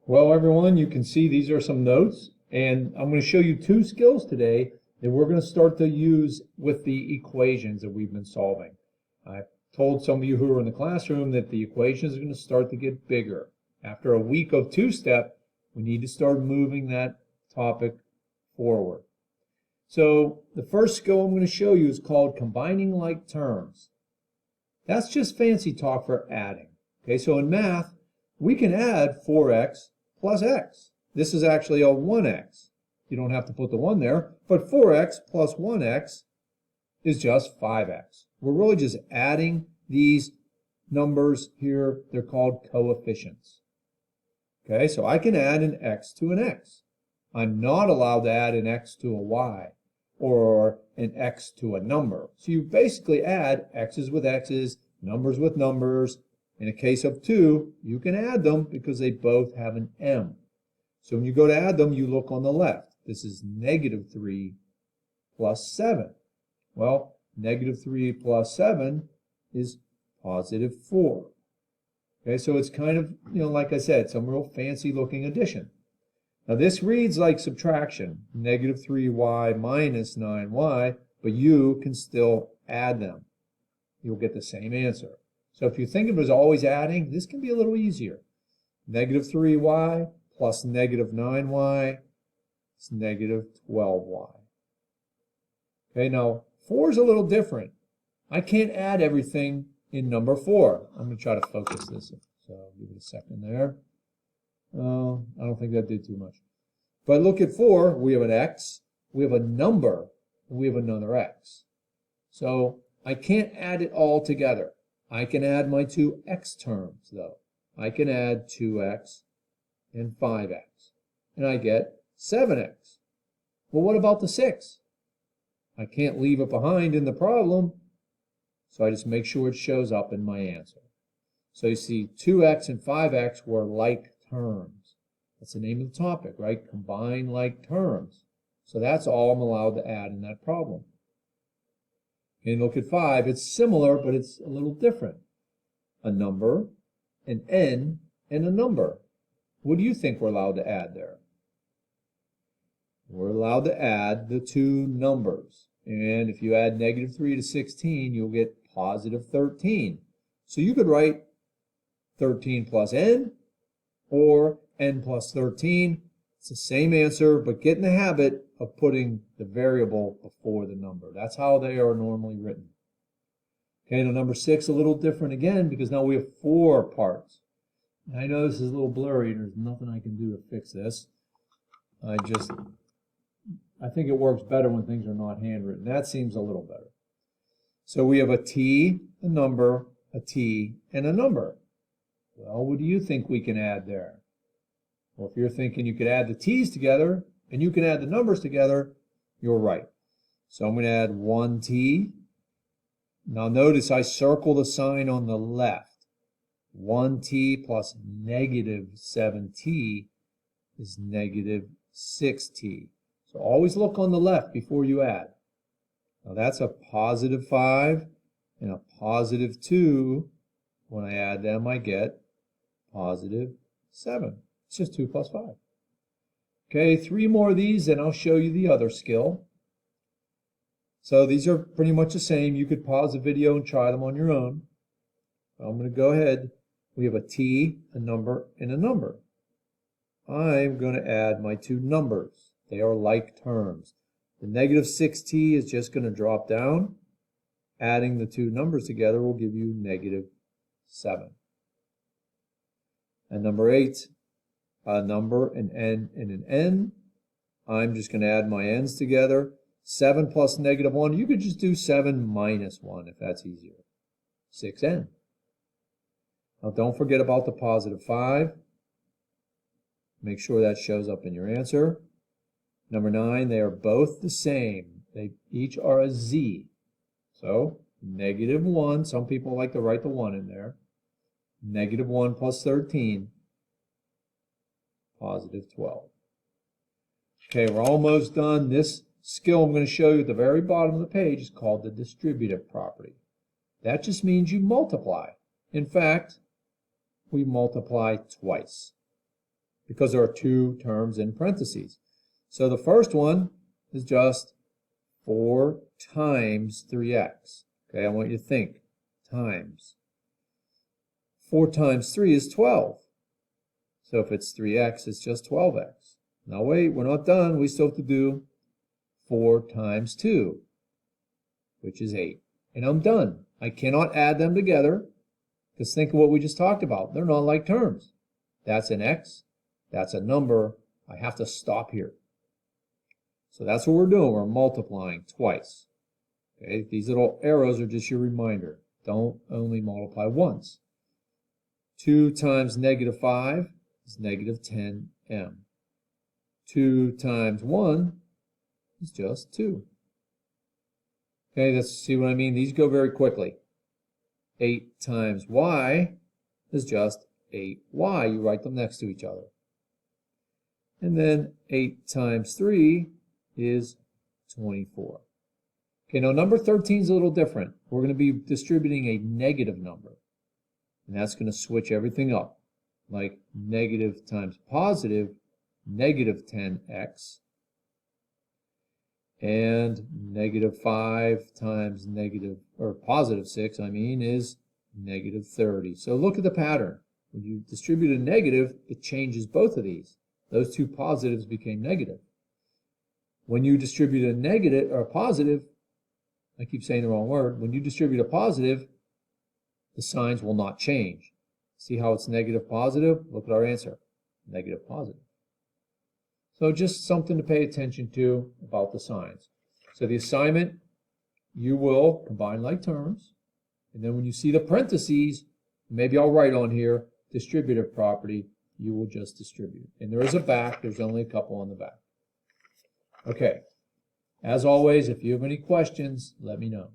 Well, everyone, you can see these are some notes, and I'm going to show you two skills today that we're going to start to use with the equations that we've been solving. I've told some of you who are in the classroom that the equations are going to start to get bigger. After a week of two-step, we need to start moving that topic forward. So the first skill I'm going to show you is called combining like terms. That's just fancy talk for adding. Okay, so in math, we can add 4x plus x. This is actually a 1x. You don't have to put the 1 there, but 4x plus 1x is just 5x. We're really just adding these numbers here. They're called coefficients. Okay, so I can add an x to an x. I'm not allowed to add an x to a y or an x to a number. So you basically add x's with x's, numbers with numbers. In a case of 2, you can add them because they both have an m. So when you go to add them, you look on the left. This is negative 3 plus 7. Well, negative 3 plus 7 is positive 4. Okay, so it's kind of, like I said, some real fancy looking addition. Now this reads like subtraction, negative 3y minus 9y, but you can still add them. You'll get the same answer. So if you think of it as always adding, this can be a little easier. Negative 3y plus negative 9y is negative 12y. Okay, now 4 is a little different. I can't add everything in number 4. I'm going to try to focus this, so give it a second there. I don't think that did too much. But look at 4, we have an x, we have a number, and we have another x. So I can't add it all together. I can add my two x terms, though. I can add 2x and 5x, and I get 7x. Well, what about the 6? I can't leave it behind in the problem, so I just make sure it shows up in my answer. So you see 2x and 5x were like terms. That's the name of the topic, right? Combine like terms. So that's all I'm allowed to add in that problem. And look at 5. It's similar, but it's a little different. A number, an n, and a number. What do you think we're allowed to add there? We're allowed to add the two numbers. And if you add negative 3 to 16, you'll get positive 13. So you could write 13 plus n or n plus 13. It's the same answer, but get in the habit of putting the variable before the number. That's how they are normally written. Okay, now number 6, a little different again, because now we have 4 parts. And I know this is a little blurry, and there's nothing I can do to fix this. I think it works better when things are not handwritten. That seems a little better. So we have a t, a number, a t, and a number. Well, what do you think we can add there? Well, if you're thinking you could add the t's together and you can add the numbers together, you're right. So I'm going to add 1t. Now notice I circle the sign on the left. 1t plus negative 7t is negative 6t. So always look on the left before you add. Now that's a positive 5 and a positive 2. When I add them, I get positive 7. It's just 2 plus 5. Okay, 3 more of these, and I'll show you the other skill. So these are pretty much the same. You could pause the video and try them on your own. I'm going to go ahead. We have a t, a number, and a number. I'm going to add my two numbers. They are like terms. The negative 6t is just going to drop down. Adding the two numbers together will give you negative 7. And number 8, a number, an n, and an n. I'm just going to add my n's together. 7 plus negative 1, you could just do 7 minus 1 if that's easier. 6n. Now don't forget about the positive 5. Make sure that shows up in your answer. Number 9, they are both the same. They each are a z. So negative 1, some people like to write the 1 in there. Negative 1 plus 13, positive 12. Okay, we're almost done. This skill I'm going to show you at the very bottom of the page is called the distributive property. That just means you multiply. In fact, we multiply twice. because there are two terms in parentheses. So the first one is just 4 times 3x. Okay, I want you to think. Times. 4 times 3 is 12. So if it's 3x, it's just 12x. Now wait, we're not done. We still have to do 4 times 2, which is 8. And I'm done. I cannot add them together, because think of what we just talked about. They're not like terms. That's an x. That's a number. I have to stop here. So that's what we're doing. We're multiplying twice. Okay, these little arrows are just your reminder. Don't only multiply once. 2 times negative 5 is negative 10m. 2 times 1 is just 2. Okay, let's see what I mean. These go very quickly. 8 times y is just 8y. You write them next to each other. And then 8 times 3 is 24. Okay, now number 13 is a little different. We're going to be distributing a negative number. And that's going to switch everything up. Like negative times positive, negative 10x. And negative 5 times negative, or positive 6, I mean, is negative 30. So look at the pattern. When you distribute a negative, it changes both of these. Those two positives became negative. When you distribute a negative or a positive, I keep saying the wrong word, when you distribute a positive, the signs will not change. See how it's negative positive? Look at our answer. Negative positive. So just something to pay attention to about the signs. So the assignment, you will combine like terms, and then when you see the parentheses, maybe I'll write on here, distributive property, you will just distribute. And there is a back, there's only a couple on the back. Okay, as always, if you have any questions, let me know.